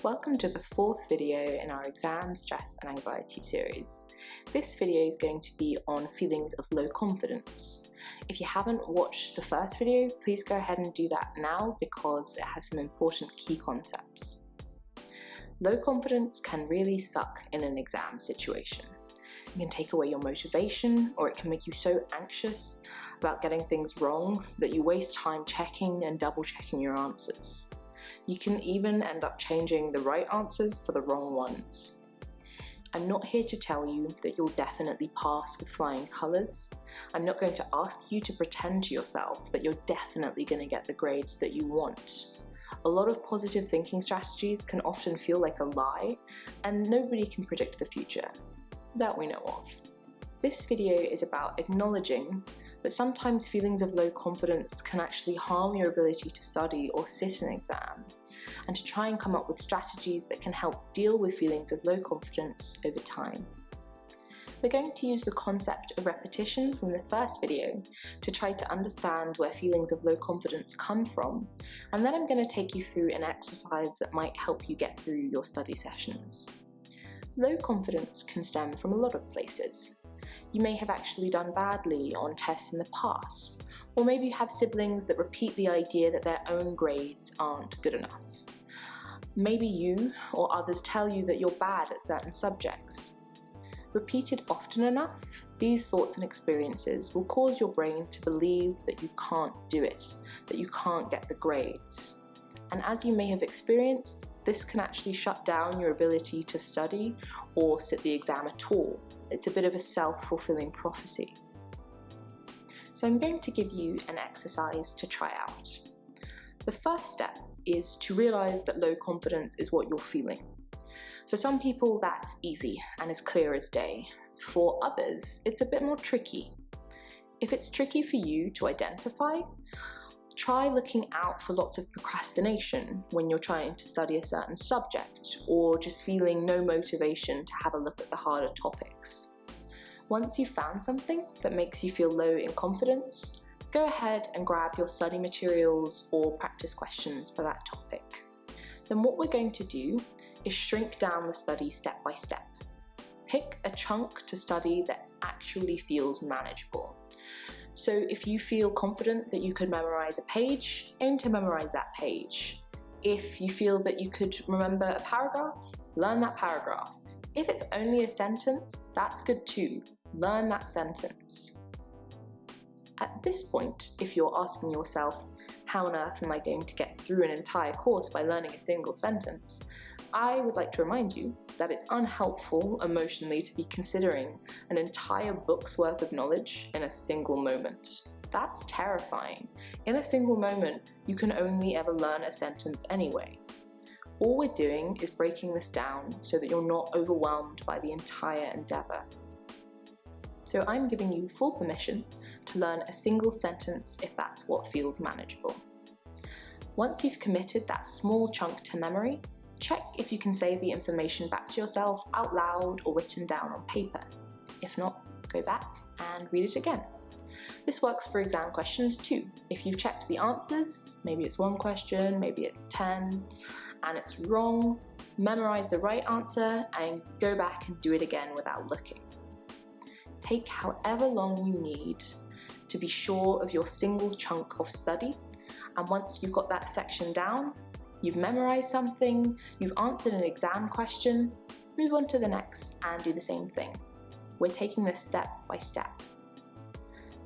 Welcome to the fourth video in our exam stress and anxiety series. This video is going to be on feelings of low confidence. If you haven't watched the first video, please go ahead and do that now because it has some important key concepts. Low confidence can really suck in an exam situation. It can take away your motivation, or it can make you so anxious about getting things wrong that you waste time checking and double checking your answers. You can even end up changing the right answers for the wrong ones. I'm not here to tell you that you'll definitely pass with flying colours. I'm not going to ask you to pretend to yourself that you're definitely going to get the grades that you want. A lot of positive thinking strategies can often feel like a lie, and nobody can predict the future, that we know of. This video is about acknowledging that sometimes feelings of low confidence can actually harm your ability to study or sit an exam, and to try and come up with strategies that can help deal with feelings of low confidence over time. We're going to use the concept of repetition from the first video to try to understand where feelings of low confidence come from, and then I'm going to take you through an exercise that might help you get through your study sessions. Low confidence can stem from a lot of places. You may have actually done badly on tests in the past, or maybe you have siblings that repeat the idea that their own grades aren't good enough. Maybe you or others tell you that you're bad at certain subjects. Repeated often enough, these thoughts and experiences will cause your brain to believe that you can't do it, that you can't get the grades. And as you may have experienced, this can actually shut down your ability to study or sit the exam at all. It's a bit of a self-fulfilling prophecy. So I'm going to give you an exercise to try out. The first step is to realise that low confidence is what you're feeling. For some people that's easy and as clear as day. For others, it's a bit more tricky. If it's tricky for you to identify, try looking out for lots of procrastination when you're trying to study a certain subject, or just feeling no motivation to have a look at the harder topics. Once you've found something that makes you feel low in confidence, go ahead and grab your study materials or practice questions for that topic. Then what we're going to do is shrink down the study step by step. Pick a chunk to study that actually feels manageable. So if you feel confident that you could memorize a page, aim to memorize that page. If you feel that you could remember a paragraph, learn that paragraph. If it's only a sentence, that's good too. Learn that sentence. At this point, if you're asking yourself, how on earth am I going to get through an entire course by learning a single sentence? I would like to remind you that it's unhelpful emotionally to be considering an entire book's worth of knowledge in a single moment. That's terrifying. In a single moment, you can only ever learn a sentence anyway. All we're doing is breaking this down so that you're not overwhelmed by the entire endeavour. So I'm giving you full permission to learn a single sentence if that's what feels manageable. Once you've committed that small chunk to memory, check if you can say the information back to yourself out loud or written down on paper. If not, go back and read it again. This works for exam questions too. If you've checked the answers, maybe it's one question, maybe it's 10, and it's wrong, memorize the right answer and go back and do it again without looking. Take however long you need to be sure of your single chunk of study, and once you've got that section down, you've memorized something, you've answered an exam question, move on to the next and do the same thing. We're taking this step by step.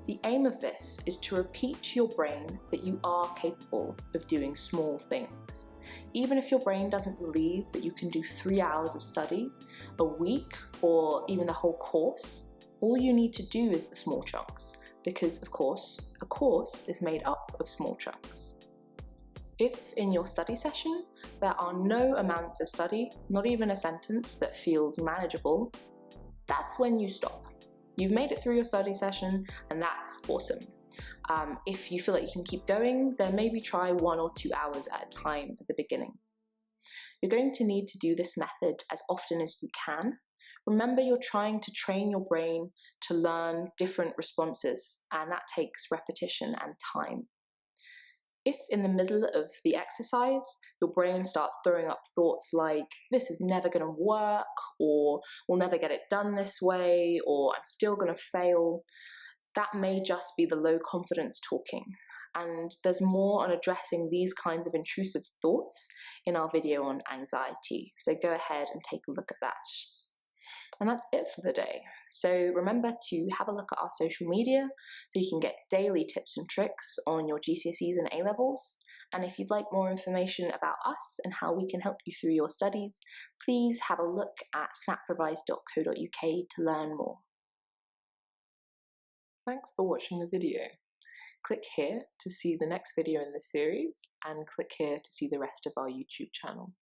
The aim of this is to repeat to your brain that you are capable of doing small things. Even if your brain doesn't believe that you can do 3 hours of study a week or even the whole course, all you need to do is the small chunks, because of course, a course is made up of small chunks. If in your study session there are no amounts of study, not even a sentence that feels manageable, that's when you stop. You've made it through your study session and that's awesome. If you feel like you can keep going, then maybe try 1 or 2 hours at a time at the beginning. You're going to need to do this method as often as you can. Remember, you're trying to train your brain to learn different responses, and that takes repetition and time. If in the middle of the exercise, your brain starts throwing up thoughts like, this is never going to work, or we'll never get it done this way, or I'm still going to fail, that may just be the low confidence talking. And there's more on addressing these kinds of intrusive thoughts in our video on anxiety. So go ahead and take a look at that. And that's it for the day. So remember to have a look at our social media so you can get daily tips and tricks on your GCSEs and A-levels. And if you'd like more information about us and how we can help you through your studies, please have a look at SnapRevise.co.uk to learn more. Thanks for watching the video. Click here to see the next video in the series, and click here to see the rest of our YouTube channel.